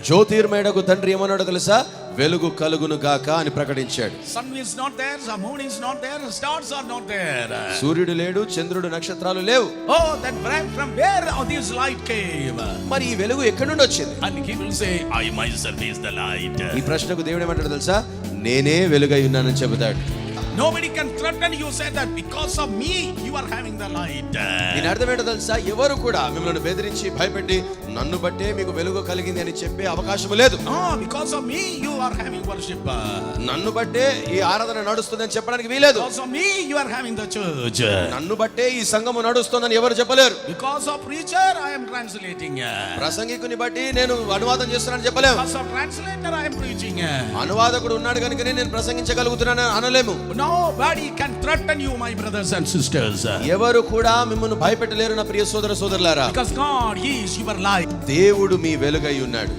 జ్యోతిర్మయుడకు తండ్రి ఏమన్నాడో తెలుసా? వెలుగు కలుగును గాక అని ప్రకటించాడు. Sun is not there, the moon is not there, the stars are not there. సూర్యుడు లేడు, చంద్రుడు, నక్షత్రాలు లేవు. Oh, that from where this light came? మరి ఈ వెలుగు ఎక్కడి నుండి వచ్చింది? And he will say, I myself is the light. ఈ ప్రశ్నకు దేవుడు ఏమంటాడు తెలుసా? నేనే వెలుగై ఉన్నానని చెబుతాడు. Nobody can threaten you, say that because of me you are having the light. దీని అర్థం ఏంటో తెలుసా? ఎవరు కూడా మిమ్మల్ని బెదిరించి భయపెట్టి నన్ను బట్టే మీకు వెలుగు కలిగింది అని చెప్పే అవకాశం లేదు. Because of me you are having worship. నన్ను బట్టే ఈ ఆరాధన నడుస్తుంది అని చెప్పడానికి వీలేదు. Because of me you are having the church. నన్ను బట్టే ఈ సంఘము నడుస్తుందని ఎవరు చెప్పలేరు. Because of preacher I am translating. ప్రసంగికుని బట్టి నేను అనువాదం చేస్తున్నానని చెప్పలేము. Because of translator I am preaching. అనువాదకుడు ఉన్నాడు కనుకనే నేను ప్రసంగించగలుగుతున్నాను అనలేము. Nobody can threaten you, my brothers and sisters. ఎవరు కూడా మిమ్మల్ని భయపెట్టలేరు నా ప్రియ సోదర సోదరులారా. Because God is your light. దేవుడు మీ వెలుగై ఉన్నాడు.